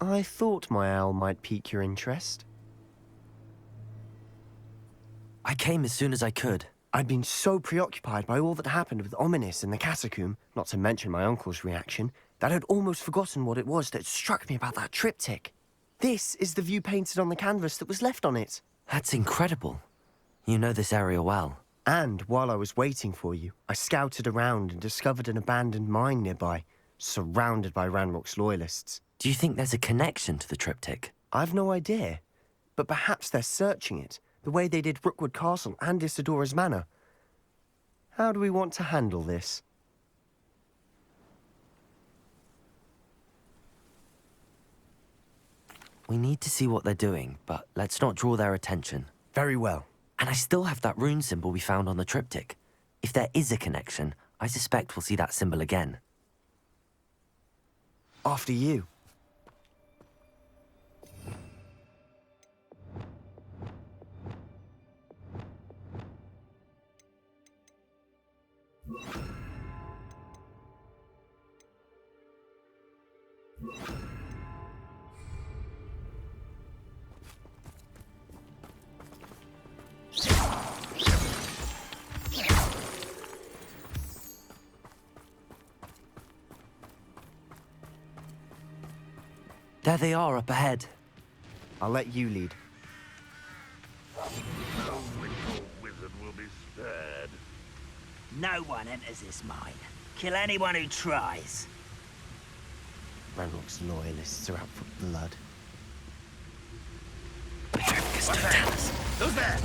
I thought my owl might pique your interest. I came as soon as I could. I'd been so preoccupied by all that happened with Ominis in the catacomb, not to mention my uncle's reaction, that I'd almost forgotten what it was that struck me about that triptych. This is the view painted on the canvas that was left on it. That's incredible. You know this area well. And while I was waiting for you, I scouted around and discovered an abandoned mine nearby, surrounded by Ranrock's loyalists. Do you think there's a connection to the triptych? I've no idea, but perhaps they're searching it, the way they did Rookwood Castle and Isidora's Manor. How do we want to handle this? We need to see what they're doing, but let's not draw their attention. Very well. And I still have that rune symbol we found on the triptych. If there is a connection, I suspect we'll see that symbol again. After you. There they are up ahead. I'll let you lead. No witch wizard will be spared. No one enters this mine. Kill anyone who tries. Ranrock's loyalists are out for blood. What's that? Who's there?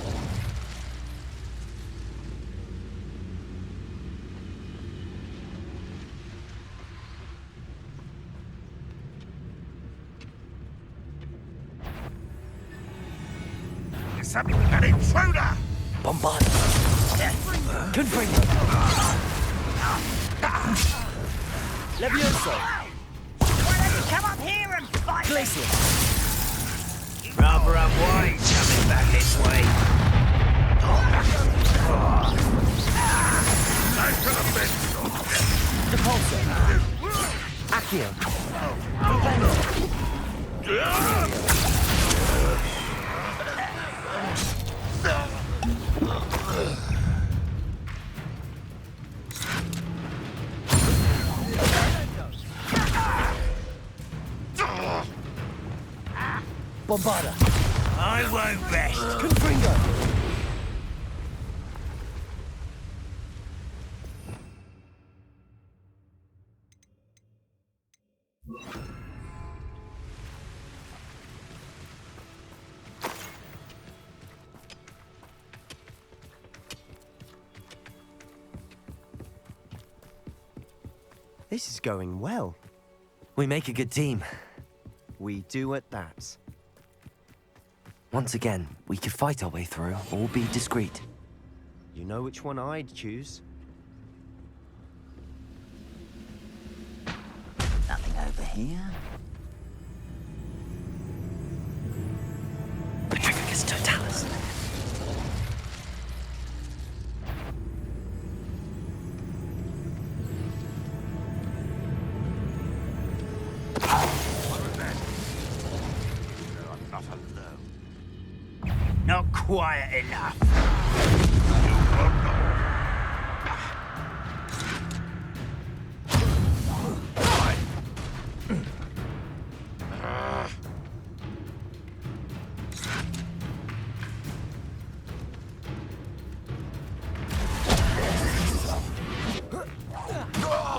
It's an intruder! Bombard! Confringo! Levioso! Why don't you come up here and fight me? Glacier! Rather unwise coming back this way. I could have been Depulso! Accio! Bombarda! I won't rest. Confringo! This is going well. We make a good team. We do at that. Once again, we could fight our way through, or be discreet. You know which one I'd choose? Nothing over here. Petrificus Totalis. not alone. Not quiet enough.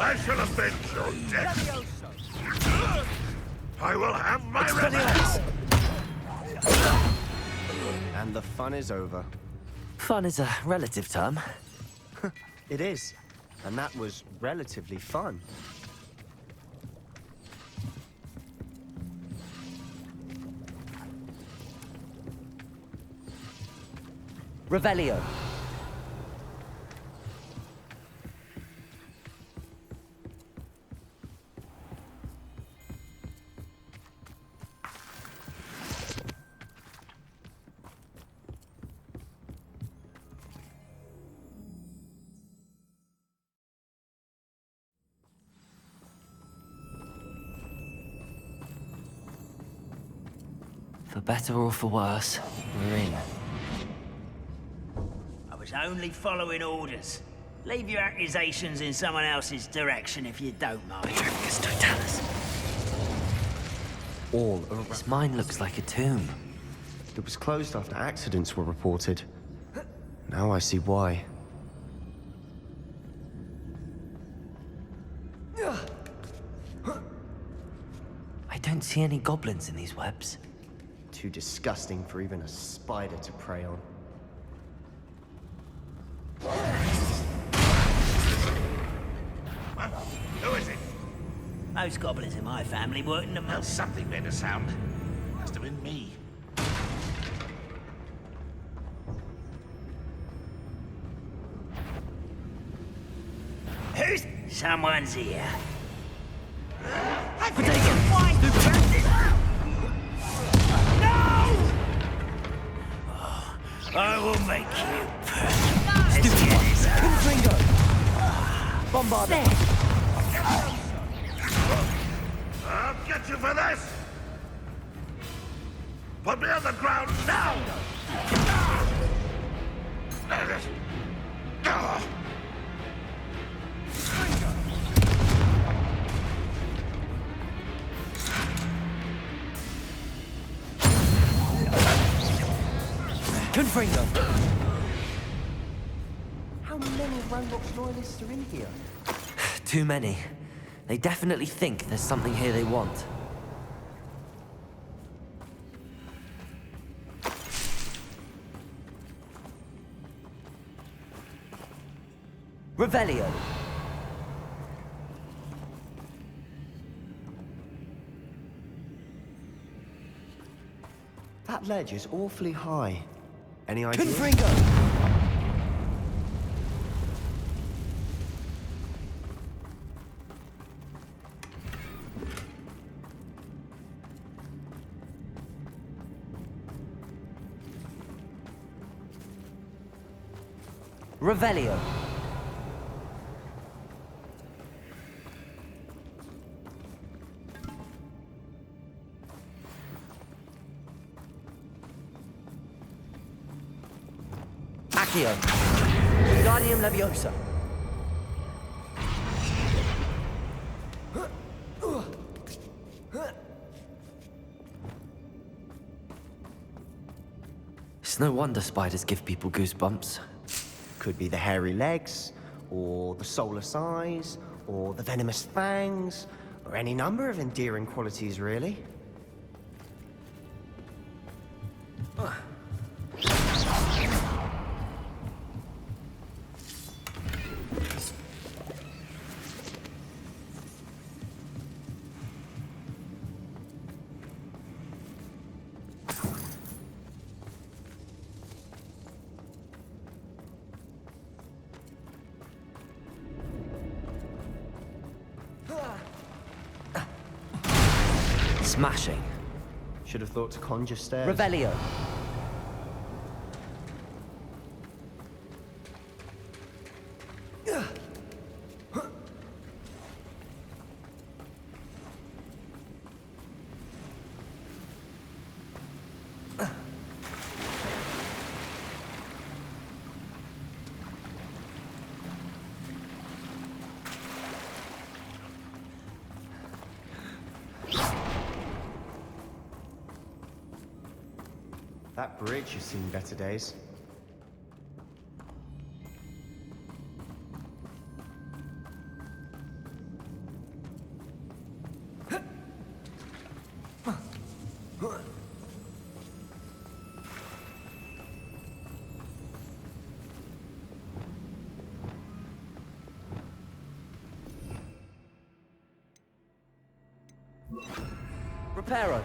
I shall avenge your death. I will have my revenge. And the fun is over. Fun is a relative term. It is. And that was relatively fun. Revelio. For better or for worse, we're in. I was only following orders. Leave your accusations in someone else's direction if you don't mind. Don't tell us. All around. This mine looks like a tomb. It was closed after accidents were reported. Now I see why. I don't see any goblins in these webs. Too disgusting for even a spider to prey on. Who is it? Most goblins in my family work in the Well, mill. something made a sound. Must have been me. Who's... Someone's here. I will make you I'll get you for this! Put me on the ground now! Confringo! How many Roblox loyalists are in here? Too many. They definitely think there's something here they want. Revelio. That ledge is awfully high. Any idea? Confringo! Revelio. Accio. Wingardium Leviosa. It's no wonder spiders give people goosebumps. Could be the hairy legs, or the soulless eyes, or the venomous fangs, or any number of endearing qualities, really. Smashing. Should have thought to conjure stairs. Revelio. That bridge has seen better days. Reparo.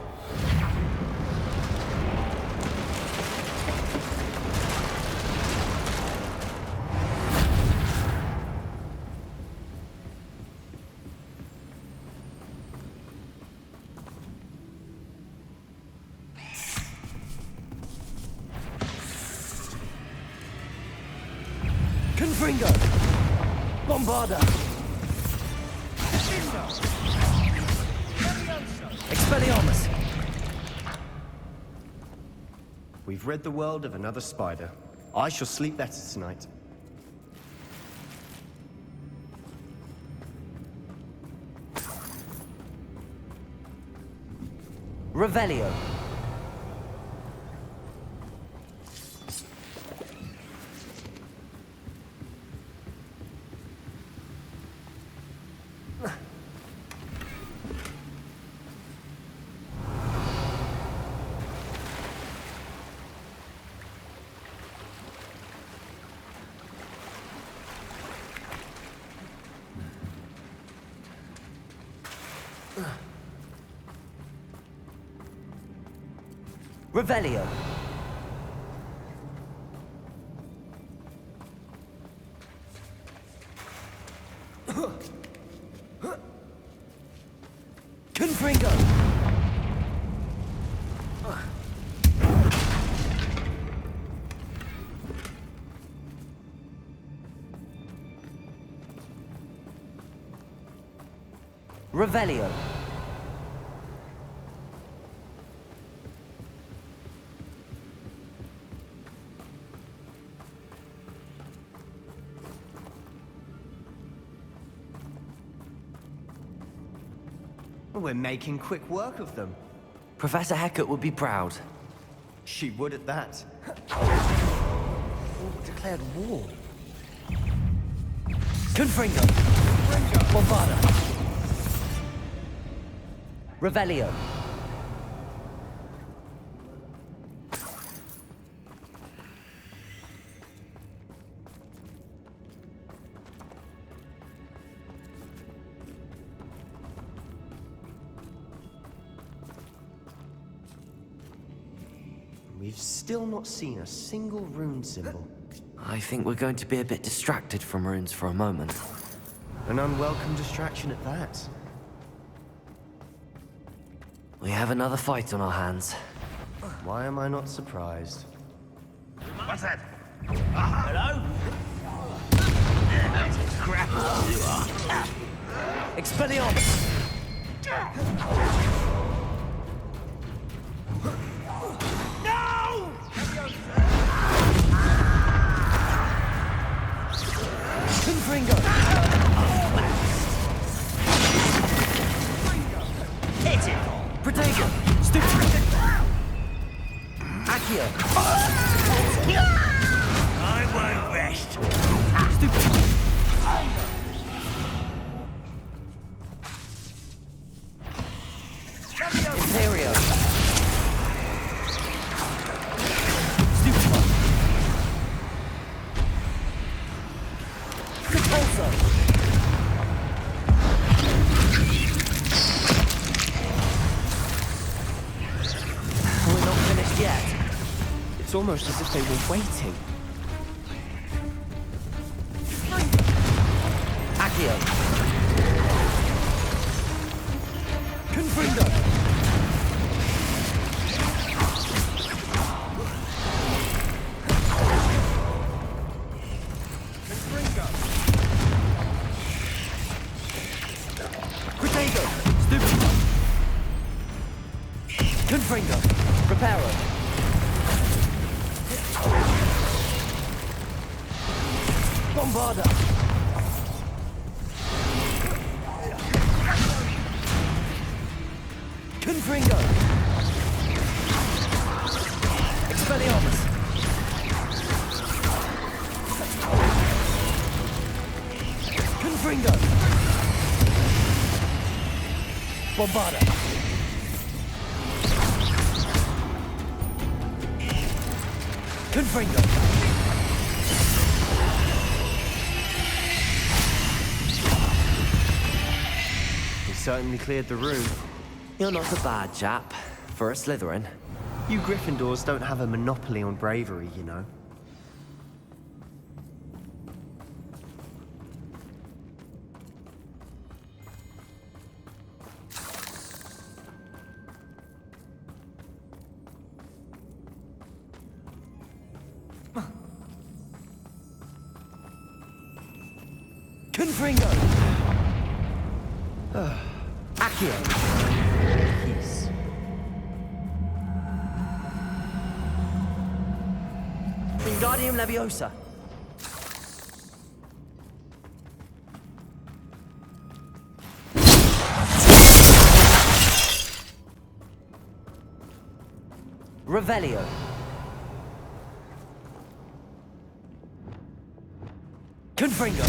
Confringo! Bombarda! Expelliarmus! We've rid the world of another spider. I shall sleep better tonight. Revelio. Revelio. Confringo. Revelio. We're making quick work of them. Professor Hecat would be proud. She would at that. All declared war. Confringo. Bombarda. Revelio. We've still not seen a single rune symbol. I think we're going to be a bit distracted from runes for a moment. An unwelcome distraction at that. We have another fight on our hands. Why am I not surprised? What's that? Hello? Grapple you are. Expelliarmus! No! Confringo! Hit it! Protego! Stupid! Accio! I won't rest. Stupid! Imperio! Stupid! Repulsor! We're not finished yet. It's almost as if they were waiting. Accio! Confrindo! Protego! Stupid! Confringo! Reparo! Bombarda! Confringo! Expelliarmus! Confringo! Bombarda! Confringo! We certainly cleared the room. You're not a bad chap, for a Slytherin. You Gryffindors don't have a monopoly on bravery, you know. Confringo! Accio! Peace. Wingardium Leviosa. Revelio. Confringo.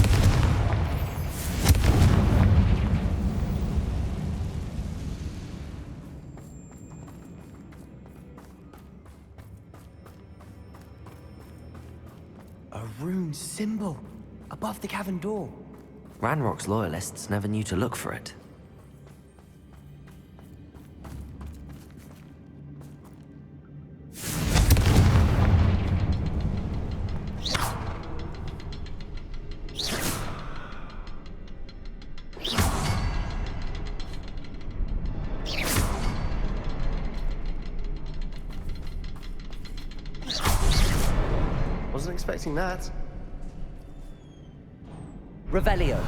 A rune symbol above the cavern door. Ranrock's loyalists never knew to look for it. Wasn't expecting that. Revelio.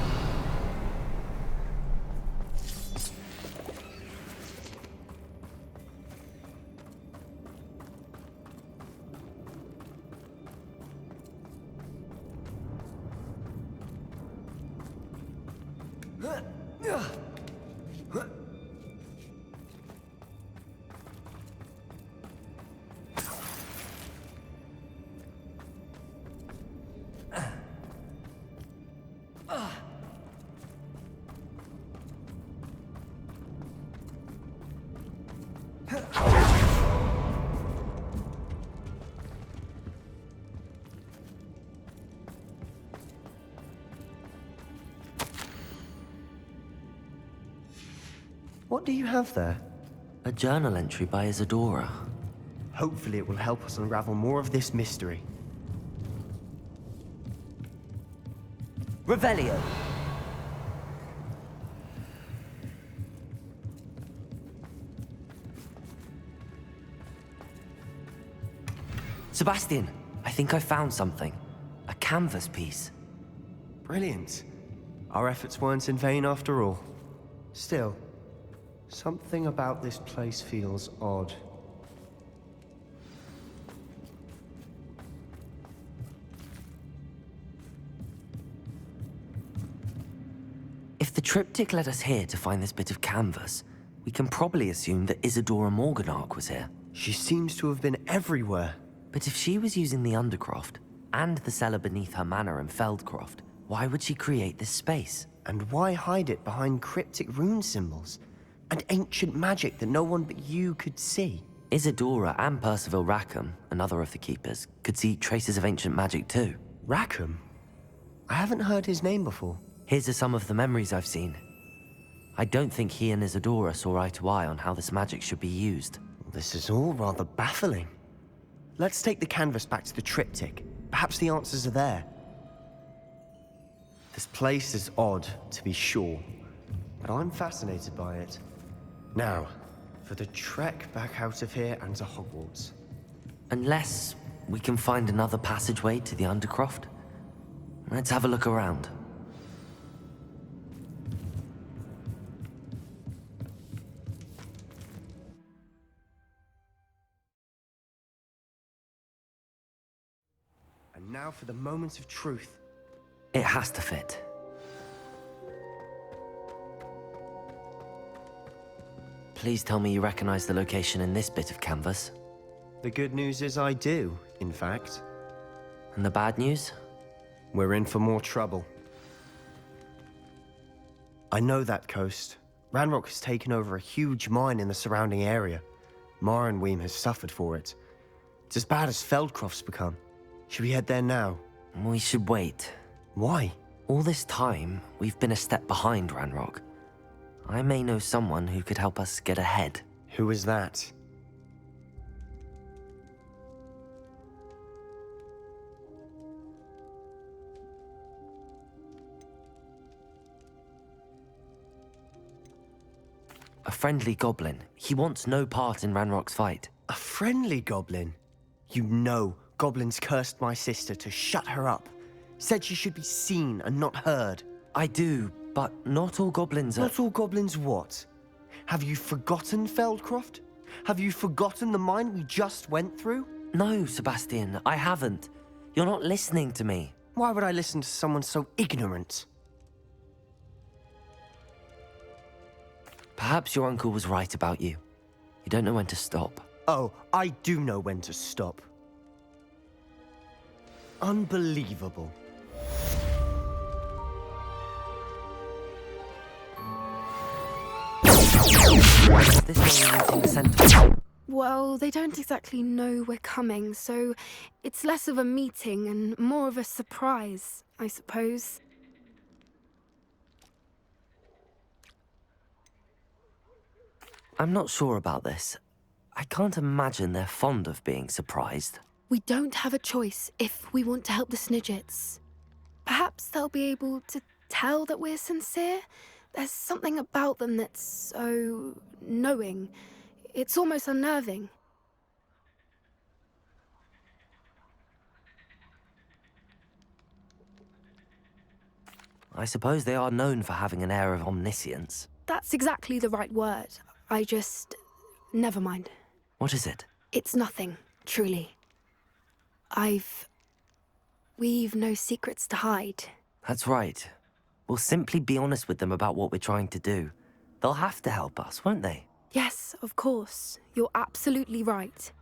What do you have there? A journal entry by Isadora. Hopefully it will help us unravel more of this mystery. Revelio. Sebastian, I think I found something. A canvas piece. Brilliant. Our efforts weren't in vain after all. Still, something about this place feels odd. If the triptych led us here to find this bit of canvas, we can probably assume that Isadora Morganark was here. She seems to have been everywhere. But if she was using the Undercroft, and the cellar beneath her manor in Feldcroft, why would she create this space? And why hide it behind cryptic rune symbols? And ancient magic that no one but you could see? Isadora and Percival Rackham, another of the Keepers, could see traces of ancient magic too. Rackham? I haven't heard his name before. His are some of the memories I've seen. I don't think he and Isadora saw eye to eye on how this magic should be used. This is all rather baffling. Let's take the canvas back to the triptych. Perhaps the answers are there. This place is odd, to be sure, but I'm fascinated by it. Now, for the trek back out of here and to Hogwarts. Unless we can find another passageway to the Undercroft. Let's have a look around. And now for the moment of truth. It has to fit. Please tell me you recognize the location in this bit of canvas. The good news is I do, in fact. And the bad news? We're in for more trouble. I know that coast. Ranrock has taken over a huge mine in the surrounding area. Marrenweem has suffered for it. It's as bad as Feldcroft's become. Should we head there now? We should wait. Why? All this time, we've been a step behind Ranrock. I may know someone who could help us get ahead. Who is that? A friendly goblin. He wants no part in Ranrock's fight. A friendly goblin? You know, goblins cursed my sister to shut her up. Said she should be seen and not heard. I do, but not all goblins are... Not all goblins what? Have you forgotten Feldcroft? Have you forgotten the mine we just went through? No, Sebastian, I haven't. You're not listening to me. Why would I listen to someone so ignorant? Perhaps your uncle was right about you. You don't know when to stop. Oh, I do know when to stop. Unbelievable. Is this your meeting the center? Well, they don't exactly know we're coming, so it's less of a meeting and more of a surprise, I suppose. I'm not sure about this. I can't imagine they're fond of being surprised. We don't have a choice if we want to help the Snidgets. Perhaps they'll be able to tell that we're sincere. There's something about them that's so knowing. It's almost unnerving. I suppose they are known for having an air of omniscience. That's exactly the right word. Never mind. What is it? It's nothing, truly. We've no secrets to hide. That's right. We'll simply be honest with them about what we're trying to do. They'll have to help us, won't they? Yes, of course. You're absolutely right.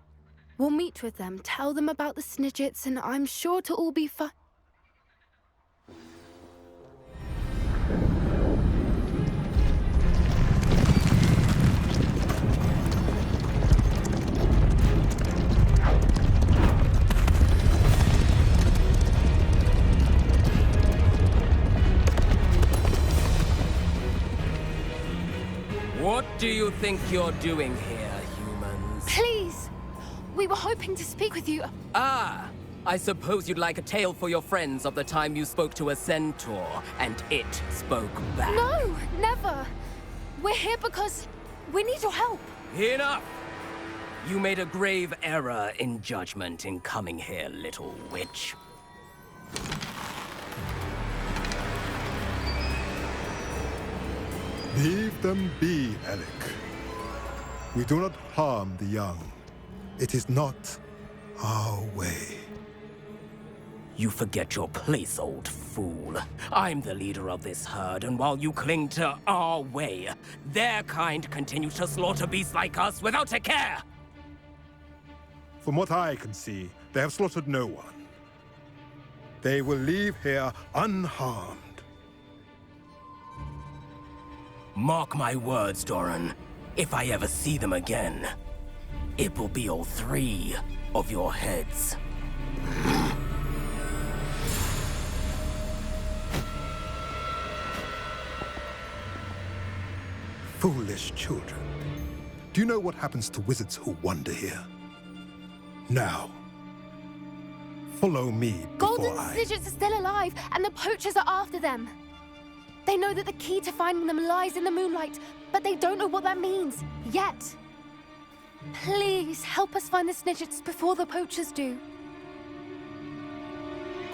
We'll meet with them, tell them about the Snidgets, and I'm sure to all be fine. What do you think you're doing here, humans? Please! We were hoping to speak with you. Ah! I suppose you'd like a tale for your friends of the time you spoke to a centaur, and it spoke back. No, never! We're here because we need your help. Enough! You made a grave error in judgment in coming here, little witch. Leave them be, Alec. We do not harm the young. It is not our way. You forget your place, old fool. I'm the leader of this herd, and while you cling to our way, their kind continue to slaughter beasts like us without a care! From what I can see, they have slaughtered no one. They will leave here unharmed. Mark my words, Doran. If I ever see them again, it will be all 3 of your heads. Foolish children. Do you know what happens to wizards who wander here? Now, follow me Golden before I... Snidgets are still alive, and the poachers are after them. They know that the key to finding them lies in the moonlight, but they don't know what that means, yet. Please, help us find the Snidgets before the poachers do.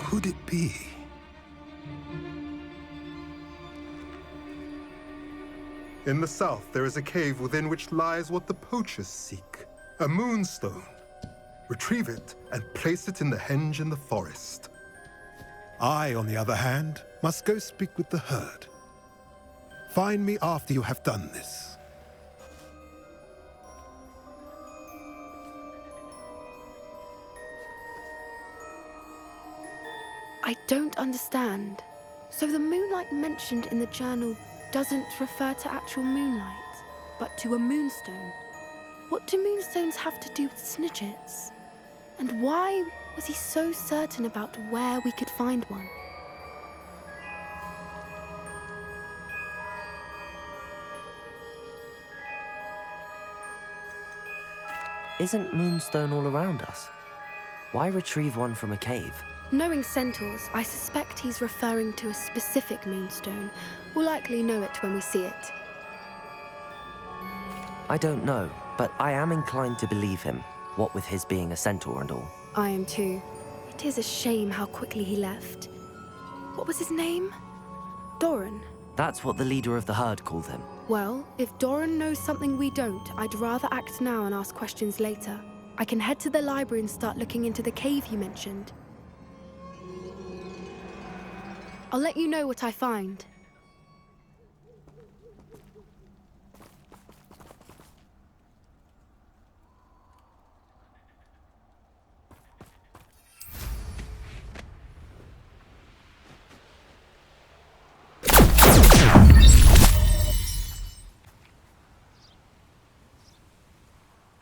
Could it be? In the south, there is a cave within which lies what the poachers seek. A moonstone. Retrieve it and place it in the henge in the forest. I, on the other hand, must go speak with the herd. Find me after you have done this. I don't understand. So the moonlight mentioned in the journal doesn't refer to actual moonlight, but to a moonstone. What do moonstones have to do with Snidgets? And why was he so certain about where we could find one? Isn't Moonstone all around us? Why retrieve one from a cave? Knowing centaurs, I suspect he's referring to a specific moonstone. We'll likely know it when we see it. I don't know, but I am inclined to believe him, what with his being a centaur and all. I am too. It is a shame how quickly he left. What was his name? Doran. That's what the leader of the herd called him. Well, if Doran knows something we don't, I'd rather act now and ask questions later. I can head to the library and start looking into the cave you mentioned. I'll let you know what I find.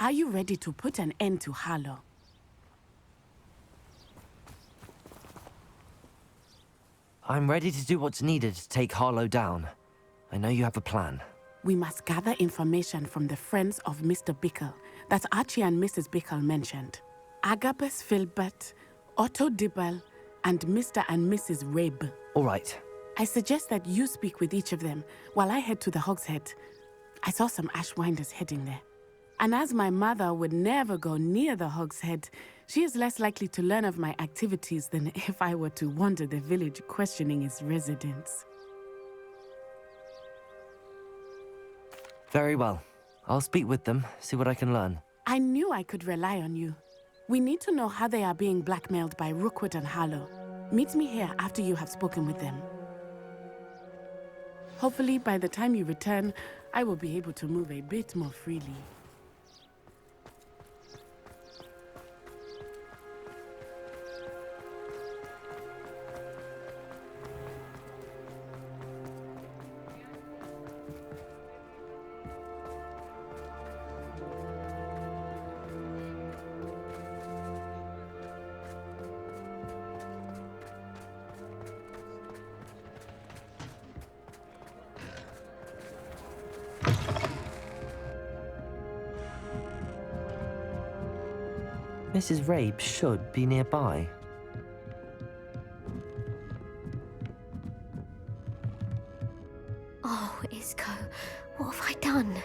Are you ready to put an end to Harlow? I'm ready to do what's needed to take Harlow down. I know you have a plan. We must gather information from the friends of Mr. Bickle that Archie and Mrs. Bickle mentioned. Agabus Filbert, Otto Dibble, and Mr. and Mrs. Rabe. All right. I suggest that you speak with each of them while I head to the Hogshead. I saw some Ashwinders heading there. And as my mother would never go near the Hogshead, she is less likely to learn of my activities than if I were to wander the village questioning its residents. Very well. I'll speak with them, see what I can learn. I knew I could rely on you. We need to know how they are being blackmailed by Rookwood and Harlow. Meet me here after you have spoken with them. Hopefully, by the time you return, I will be able to move a bit more freely. Mrs. Rabe should be nearby. Oh, Isco, what have I done?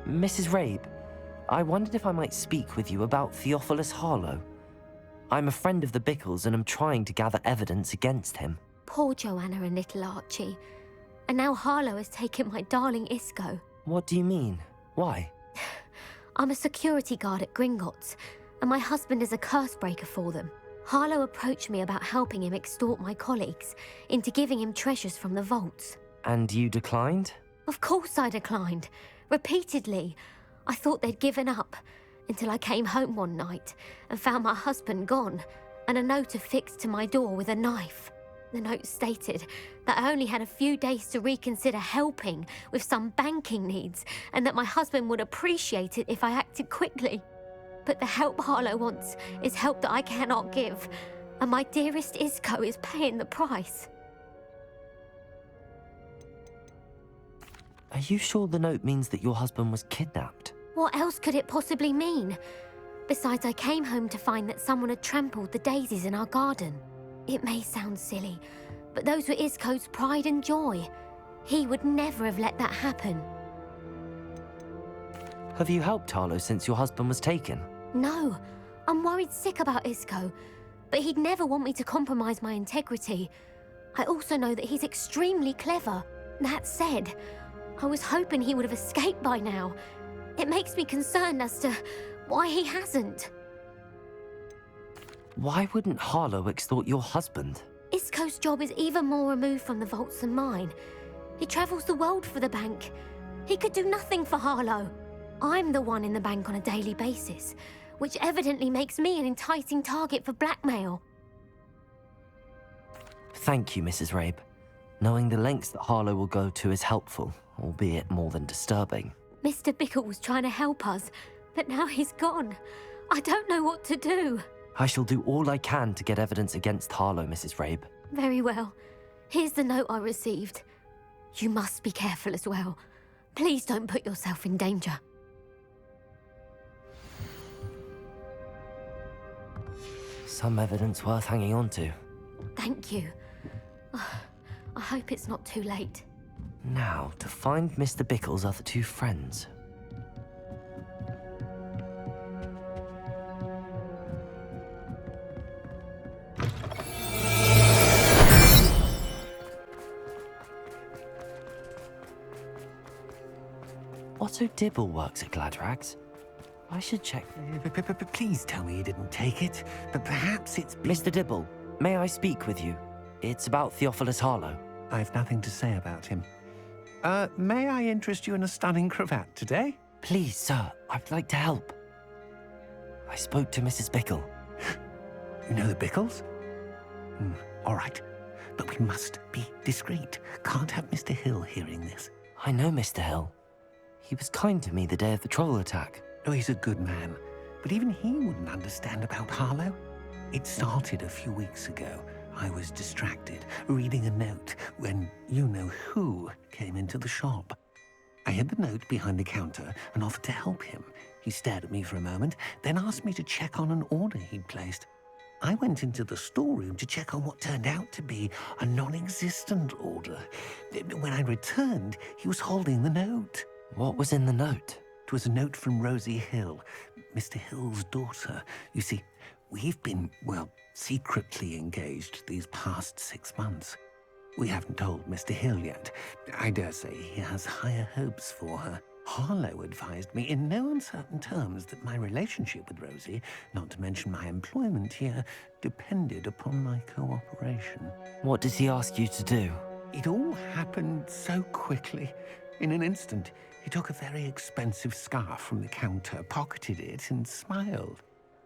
Mrs. Rabe, I wondered if I might speak with you about Theophilus Harlow. I'm a friend of the Bickles and am trying to gather evidence against him. Poor Joanna and little Archie. And now Harlow has taken my darling Isco. What do you mean? Why? I'm a security guard at Gringotts, and my husband is a curse breaker for them. Harlow approached me about helping him extort my colleagues into giving him treasures from the vaults. And you declined? Of course I declined. Repeatedly. I thought they'd given up, until I came home one night and found my husband gone, and a note affixed to my door with a knife. The note stated that I only had a few days to reconsider helping with some banking needs, and that my husband would appreciate it if I acted quickly. But the help Harlow wants is help that I cannot give, and my dearest Isco is paying the price. Are you sure the note means that your husband was kidnapped? What else could it possibly mean? Besides, I came home to find that someone had trampled the daisies in our garden. It may sound silly, but those were Isco's pride and joy. He would never have let that happen. Have you helped Harlow since your husband was taken? No, I'm worried sick about Isco, but he'd never want me to compromise my integrity. I also know that he's extremely clever. That said, I was hoping he would have escaped by now. It makes me concerned as to why he hasn't. Why wouldn't Harlow extort your husband? Isco's job is even more removed from the vaults than mine. He travels the world for the bank. He could do nothing for Harlow. I'm the one in the bank on a daily basis, which evidently makes me an enticing target for blackmail. Thank you, Mrs. Rabe. Knowing the lengths that Harlow will go to is helpful, albeit more than disturbing. Mr. Bickle was trying to help us, but now he's gone. I don't know what to do. I shall do all I can to get evidence against Harlow, Mrs. Rabe. Very well. Here's the note I received. You must be careful as well. Please don't put yourself in danger. Some evidence worth hanging on to. Thank you. I hope it's not too late. Now, to find Mr. Bickle's other two friends. Otto Dibble works at Gladrags. I should check. Please tell me you didn't take it. But perhaps it's... Mr. Dibble, May I speak with you? It's about Theophilus Harlow. I've nothing to say about him. May I interest you in a stunning cravat today? Please, sir, I'd like to help. I spoke to Mrs. Bickle. You know the Bickles? All right. But we must be discreet. Can't have Mr. Hill hearing this. I know Mr. Hill. He was kind to me the day of the troll attack. Oh, he's a good man. But even he wouldn't understand about Harlow. It started a few weeks ago. I was distracted, reading a note, when you-know-who came into the shop. I hid the note behind the counter and offered to help him. He stared at me for a moment, then asked me to check on an order he'd placed. I went into the storeroom to check on what turned out to be a non-existent order. When I returned, he was holding the note. What was in the note? It was a note from Rosie Hill, Mr. Hill's daughter. You see, we've been, well, secretly engaged these past 6 months. We haven't told Mr. Hill yet. I dare say he has higher hopes for her. Harlow advised me in no uncertain terms that my relationship with Rosie, not to mention my employment here, depended upon my cooperation. What did he ask you to do? It all happened so quickly. In an instant, he took a very expensive scarf from the counter, pocketed it, and smiled.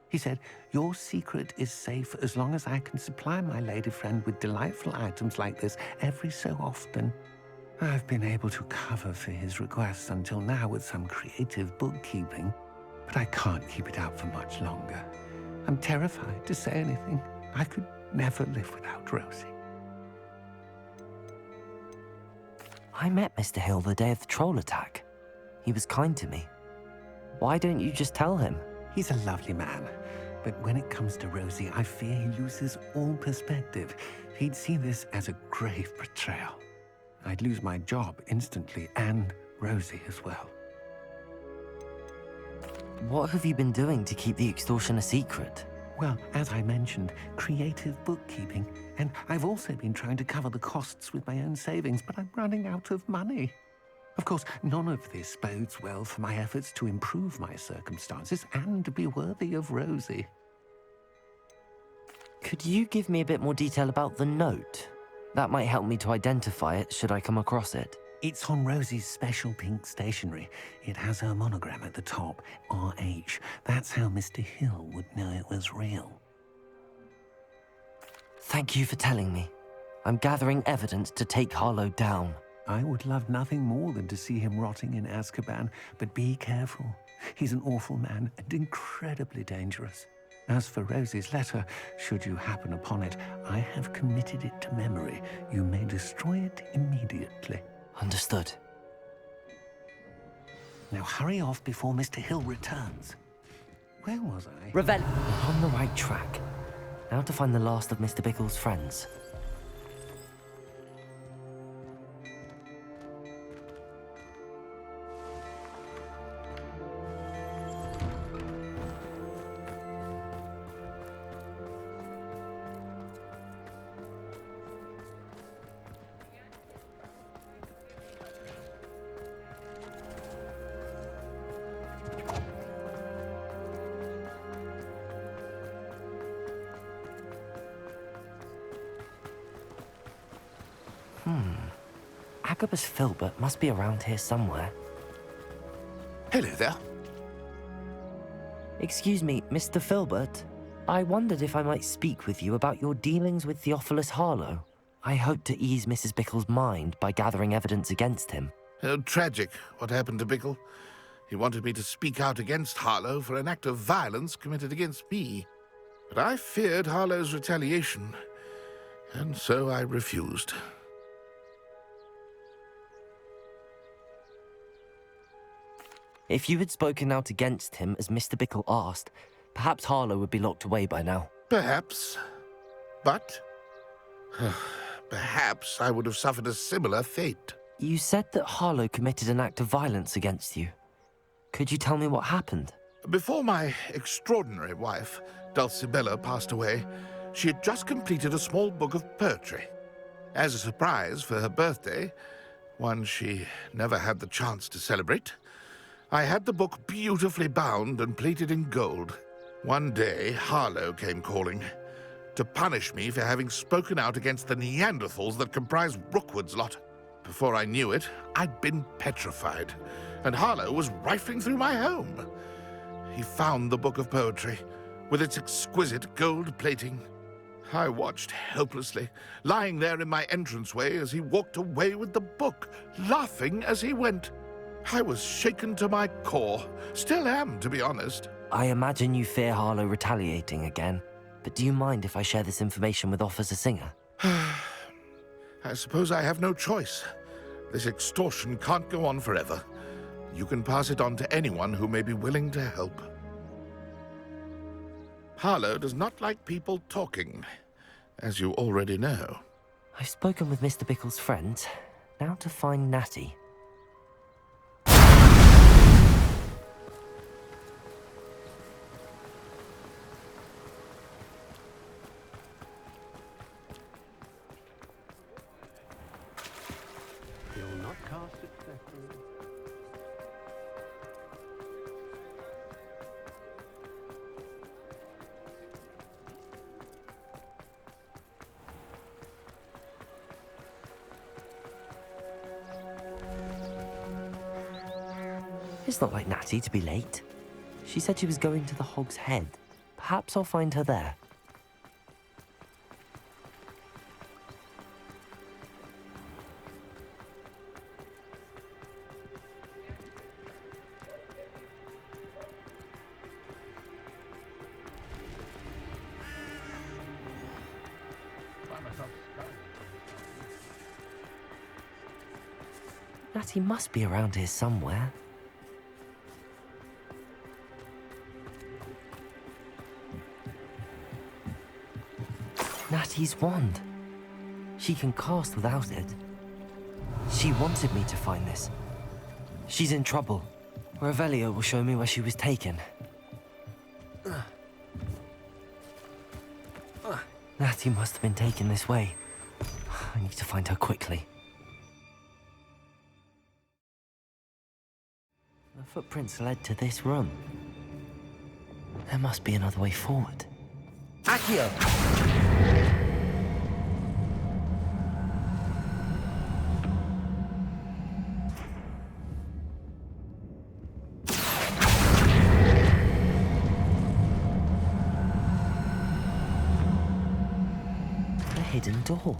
He said, "Your secret is safe as long as I can supply my lady friend with delightful items like this every so often." I've been able to cover for his requests until now with some creative bookkeeping, but I can't keep it up for much longer. I'm terrified to say anything. I could never live without Rosie. I met Mr. Hill the day of the troll attack. He was kind to me. Why don't you just tell him? He's a lovely man, but when it comes to Rosie, I fear he loses all perspective. He'd see this as a grave betrayal. I'd lose my job instantly, and Rosie as well. What have you been doing to keep the extortion a secret? Well, as I mentioned, creative bookkeeping, and I've also been trying to cover the costs with my own savings, but I'm running out of money. Of course, none of this bodes well for my efforts to improve my circumstances and to be worthy of Rosie. Could you give me a bit more detail about the note? That might help me to identify it should I come across it. It's on Rosie's special pink stationery. It has her monogram at the top, RH. That's how Mr. Hill would know it was real. Thank you for telling me. I'm gathering evidence to take Harlow down. I would love nothing more than to see him rotting in Azkaban, but be careful. He's an awful man and incredibly dangerous. As for Rosie's letter, should you happen upon it, I have committed it to memory. You may destroy it immediately. Understood. Now hurry off before Mr. Hill returns. Where was I? We're on the right track. Now to find the last of Mr. Bickle's friends. Agabus Filbert must be around here somewhere. Hello there. Excuse me, Mr. Filbert. I wondered if I might speak with you about your dealings with Theophilus Harlow. I hope to ease Mrs. Bickle's mind by gathering evidence against him. Tragic, what happened to Bickle. He wanted me to speak out against Harlow for an act of violence committed against me. But I feared Harlow's retaliation, and so I refused. If you had spoken out against him as Mr. Bickle asked, perhaps Harlow would be locked away by now. Perhaps. But perhaps I would have suffered a similar fate. You said that Harlow committed an act of violence against you. Could you tell me what happened? Before my extraordinary wife, Dulcibella, passed away, she had just completed a small book of poetry. As a surprise for her birthday, one she never had the chance to celebrate, I had the book beautifully bound and plated in gold. One day, Harlow came calling. to punish me for having spoken out against the Neanderthals that comprise Rookwood's lot. Before I knew it, I'd been petrified, and Harlow was rifling through my home. He found the book of poetry, with its exquisite gold plating. I watched helplessly, lying there in my entranceway as he walked away with the book, laughing as he went. I was shaken to my core. Still am, to be honest. I imagine you fear Harlow retaliating again, but do you mind if I share this information with Officer Singer? I suppose I have no choice. This extortion can't go on forever. You can pass it on to anyone who may be willing to help. Harlow does not like people talking, as you already know. I've spoken with Mr. Bickle's friends. Now to find Natty. It's not like Natty to be late. She said she was going to the Hog's Head. Perhaps I'll find her there. Natty must be around here somewhere. Natty's wand. She can cast without it. She wanted me to find this. She's in trouble. Revelio will show me where she was taken. Natty must have been taken this way. I need to find her quickly. The footprints led to this room. There must be another way forward. Accio! A hidden door.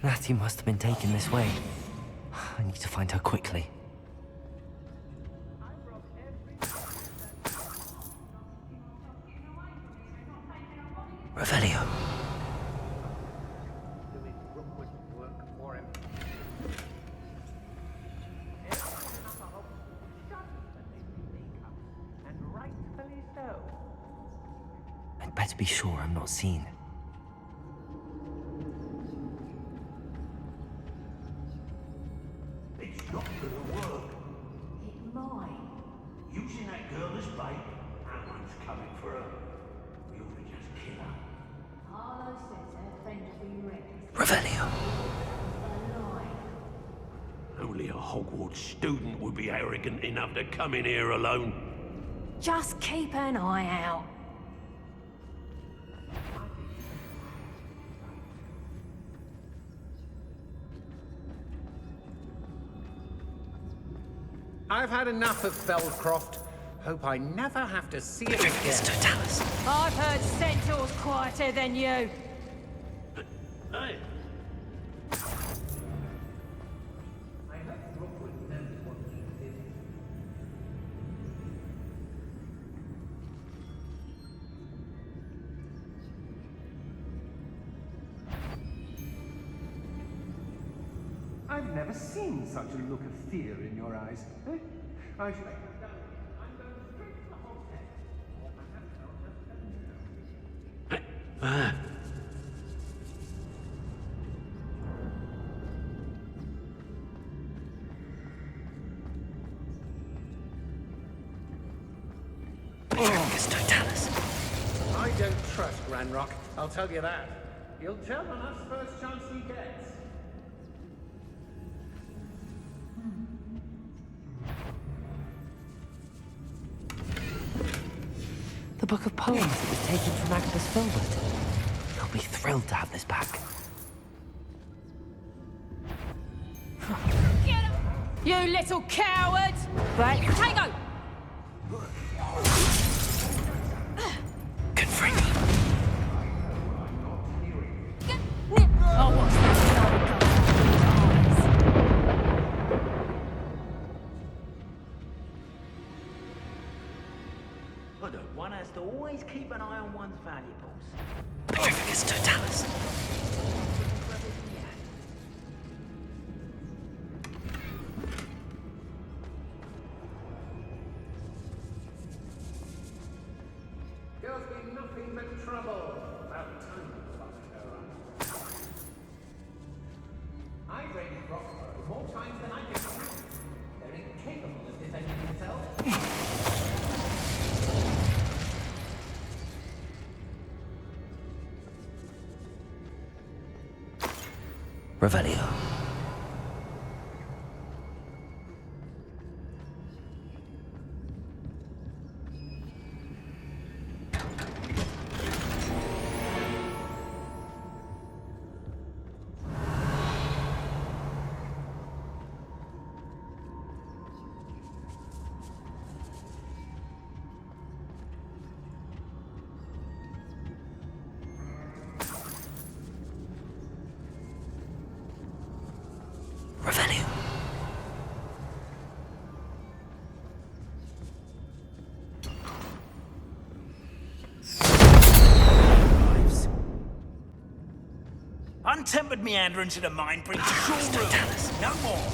Natty must have been taken this way. I need to find her quickly. Revelio. I'd better be sure I'm not seen. It's not gonna work. It might. Using that girl as bait, that one's coming for her. We ought to just kill her. Harlow says her friend's been wrecked. Revelio. Only a Hogwarts student would be arrogant enough to come in here alone. Just keep an eye out. I've had enough of Belcroft. Hope I never have to see it again. Totalis. I've heard Centaur's quieter than you. Hey. I've never seen such a look of fear in your eyes. Eh? I shall... I'm going straight to the Hog's Head. Or perhaps I'll just... Totalis. I don't trust Ranrock, I'll tell you that. He'll tell on us first chance he gets. book of poems that was taken from Agnes Filbert. He'll be thrilled to have this back. You little coward! Right, Tango! Confringo. Oh, what's Hoodoo, one has to always keep an eye on one's valuables. Petrificus totalis. There's been nothing but trouble about time, Doctor. I've raided Roxborough more times than I can count. They're incapable of defending themselves. Revelio. Revelio. Untempered meanderance of the mind brings sure ruin. No more.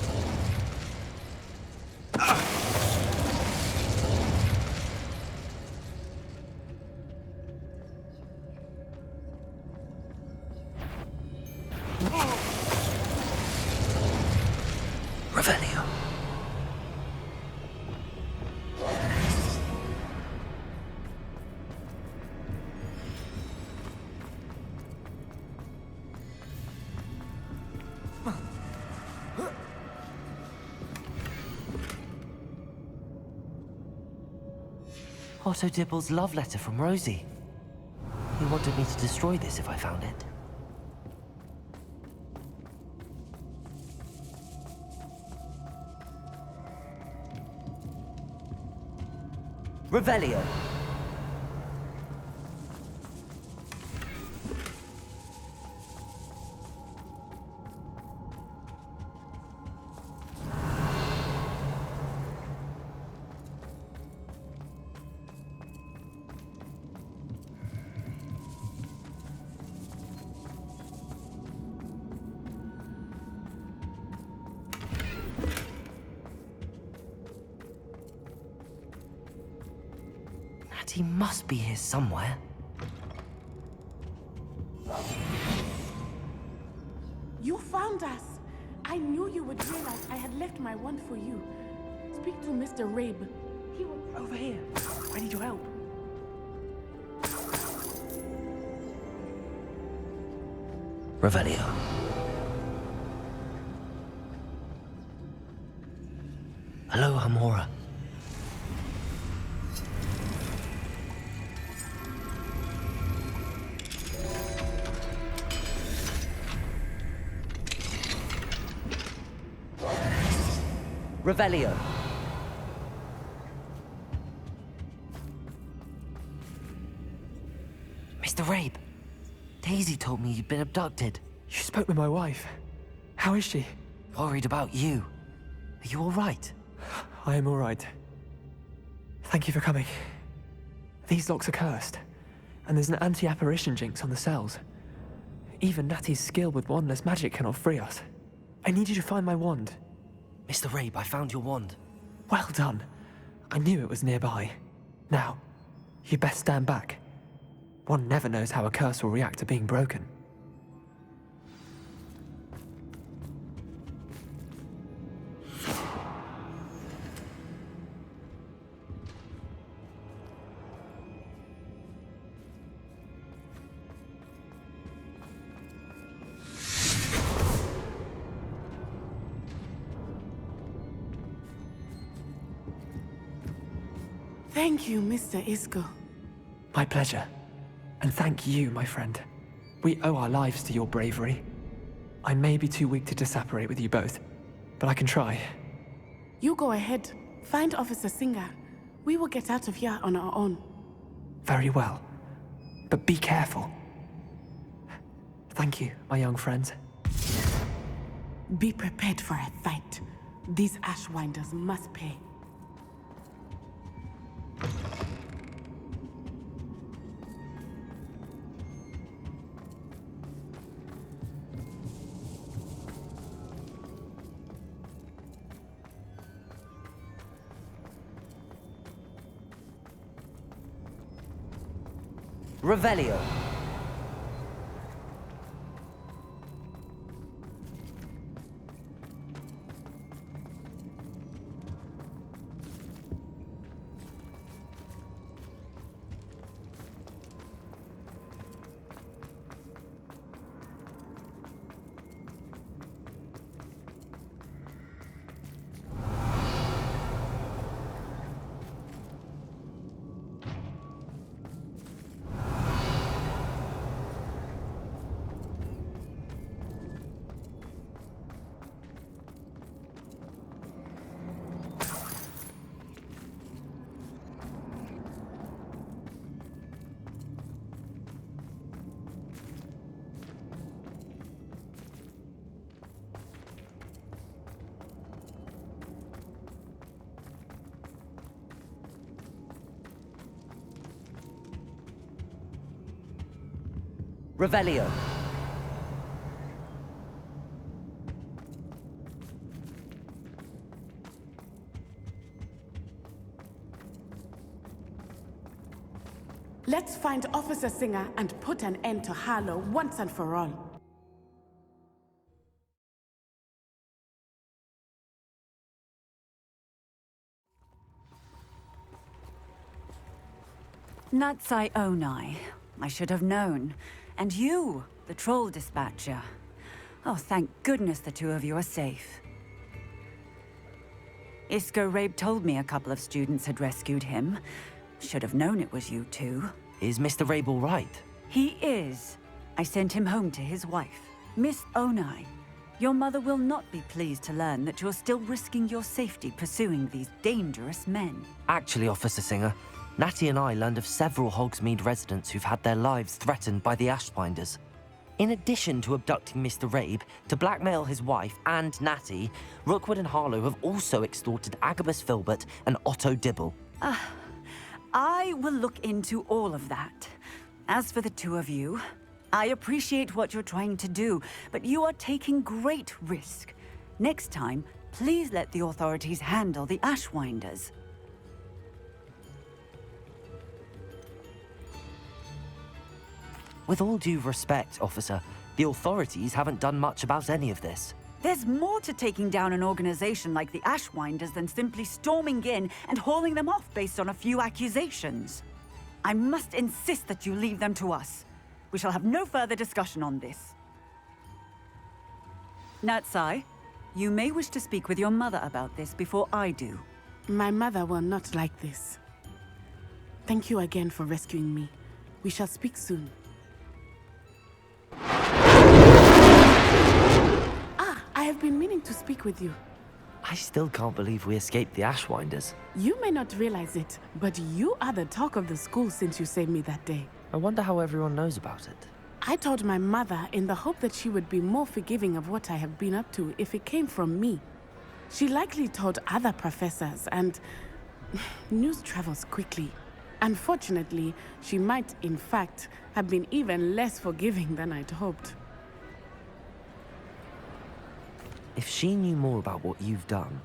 Revelio. Otto Dibble's love letter from Rosie. He wanted me to destroy this if I found it. Revelio. He must be here somewhere. You found us! I knew you would realize I had left my wand for you. Speak to Mr. Rabe. He was over here, ready to help. Revelio. Hello, Hamora. Revelio. Mr. Rabe, Daisy told me you'd been abducted. You spoke with my wife. How is she? Worried about you. Are you all right? I am all right. Thank you for coming. These locks are cursed, and there's an anti-apparition jinx on the cells. Even Natty's skill with wandless magic cannot free us. I need you to find my wand. Mr. Rabe, I found your wand. Well done. I knew it was nearby. Now, you best stand back. One never knows how a curse will react to being broken. Thank you, Mr. Isco. My pleasure. And thank you, my friend. We owe our lives to your bravery. I may be too weak to disapparate with you both, but I can try. You go ahead. Find Officer Singer. We will get out of here on our own. Very well. But be careful. Thank you, my young friends. Be prepared for a fight. These Ashwinders must pay. Revelio. Revelio. Let's find Officer Singer and put an end to Harlow once and for all. Natsai Onai. I should have known. And you, the troll dispatcher. Oh, thank goodness the two of you are safe. Isco Rabe told me a couple of students had rescued him. Should have known it was you two. Is Mr. Rabe all right? He is. I sent him home to his wife. Miss Onai, your mother will not be pleased to learn that you're still risking your safety pursuing these dangerous men. Actually, Officer Singer, Natty and I learned of several Hogsmeade residents who've had their lives threatened by the Ashwinders. In addition to abducting Mr. Rabe to blackmail his wife and Natty, Rookwood and Harlow have also extorted Agabus Filbert and Otto Dibble. I will look into all of that. As for the two of you, I appreciate what you're trying to do, but you are taking great risk. Next time, please let the authorities handle the Ashwinders. With all due respect, officer, the authorities haven't done much about any of this. There's more to taking down an organization like the Ashwinders than simply storming in and hauling them off based on a few accusations. I must insist that you leave them to us. We shall have no further discussion on this. Natsai, you may wish to speak with your mother about this before I do. My mother will not like this. Thank you again for rescuing me. We shall speak soon. I have been meaning to speak with you. I still can't believe we escaped the Ashwinders. You may not realize it, but you are the talk of the school since you saved me that day. I wonder how everyone knows about it. I told my mother in the hope that she would be more forgiving of what I have been up to if it came from me. She likely told other professors, and news travels quickly. Unfortunately, she might, in fact, have been even less forgiving than I'd hoped. If she knew more about what you've done,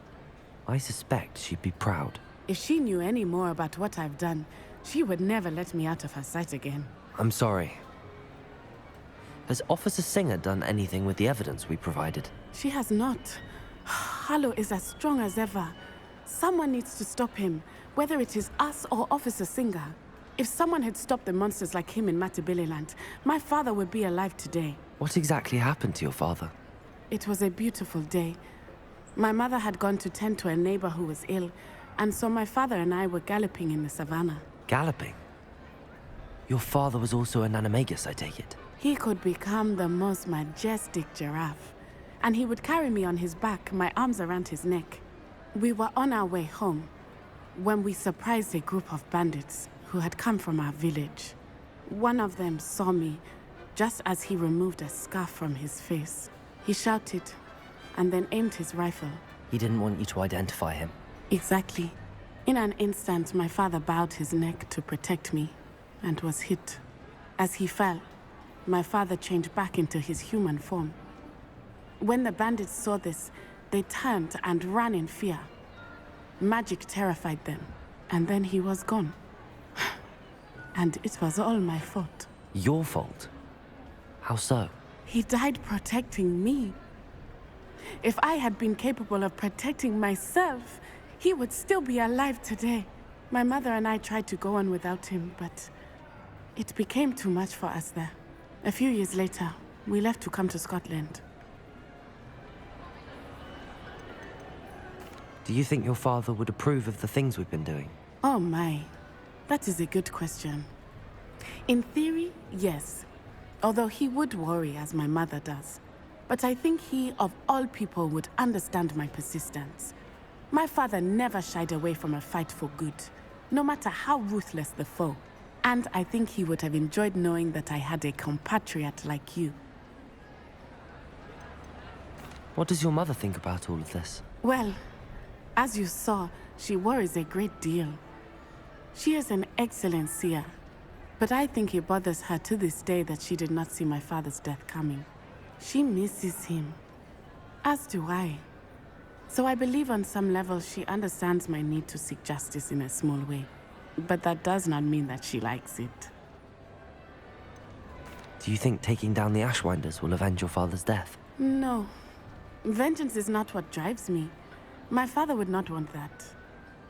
I suspect she'd be proud. If she knew any more about what I've done, she would never let me out of her sight again. I'm sorry. Has Officer Singer done anything with the evidence we provided? She has not. Harlow is as strong as ever. Someone needs to stop him, whether it is us or Officer Singer. If someone had stopped the monsters like him in Matabeleland, my father would be alive today. What exactly happened to your father? It was a beautiful day. My mother had gone to tend to a neighbor who was ill, and so my father and I were galloping in the savannah. Galloping? Your father was also an animagus, I take it? He could become the most majestic giraffe, and he would carry me on his back, my arms around his neck. We were on our way home when we surprised a group of bandits who had come from our village. One of them saw me just as he removed a scarf from his face. He shouted and then aimed his rifle. He didn't want you to identify him. Exactly. In an instant, my father bowed his neck to protect me and was hit. As he fell, my father changed back into his human form. When the bandits saw this, they turned and ran in fear. Magic terrified them, and then he was gone. And it was all my fault. Your fault? How so? He died protecting me. If I had been capable of protecting myself, he would still be alive today. My mother and I tried to go on without him, but it became too much for us there. A few years later, we left to come to Scotland. Do you think your father would approve of the things we've been doing? Oh my, that is a good question. In theory, yes. Although he would worry, as my mother does. But I think he, of all people, would understand my persistence. My father never shied away from a fight for good, no matter how ruthless the foe. And I think he would have enjoyed knowing that I had a compatriot like you. What does your mother think about all of this? Well, as you saw, she worries a great deal. She is an excellent seer, but I think it bothers her to this day that she did not see my father's death coming. She misses him, as do I. So I believe on some level she understands my need to seek justice in a small way. But that does not mean that she likes it. Do you think taking down the Ashwinders will avenge your father's death? No. Vengeance is not what drives me. My father would not want that.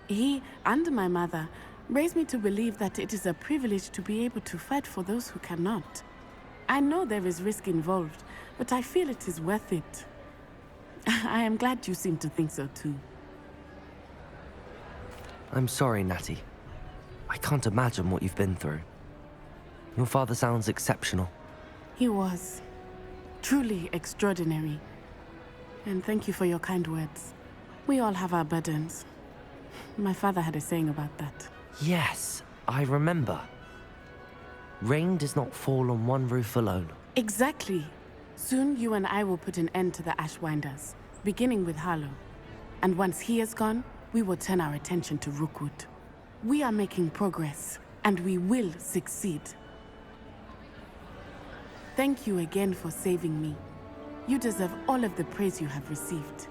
He and my mother raised me to believe that it is a privilege to be able to fight for those who cannot. I know there is risk involved, but I feel it is worth it. I am glad you seem to think so too. I'm sorry, Natty. I can't imagine what you've been through. Your father sounds exceptional. He was. Truly extraordinary. And thank you for your kind words. We all have our burdens. My father had a saying about that. Yes, I remember. Rain does not fall on one roof alone. Exactly. Soon you and I will put an end to the Ashwinders, beginning with Harlow. And once he is gone, we will turn our attention to Rookwood. We are making progress, and we will succeed. Thank you again for saving me. You deserve all of the praise you have received.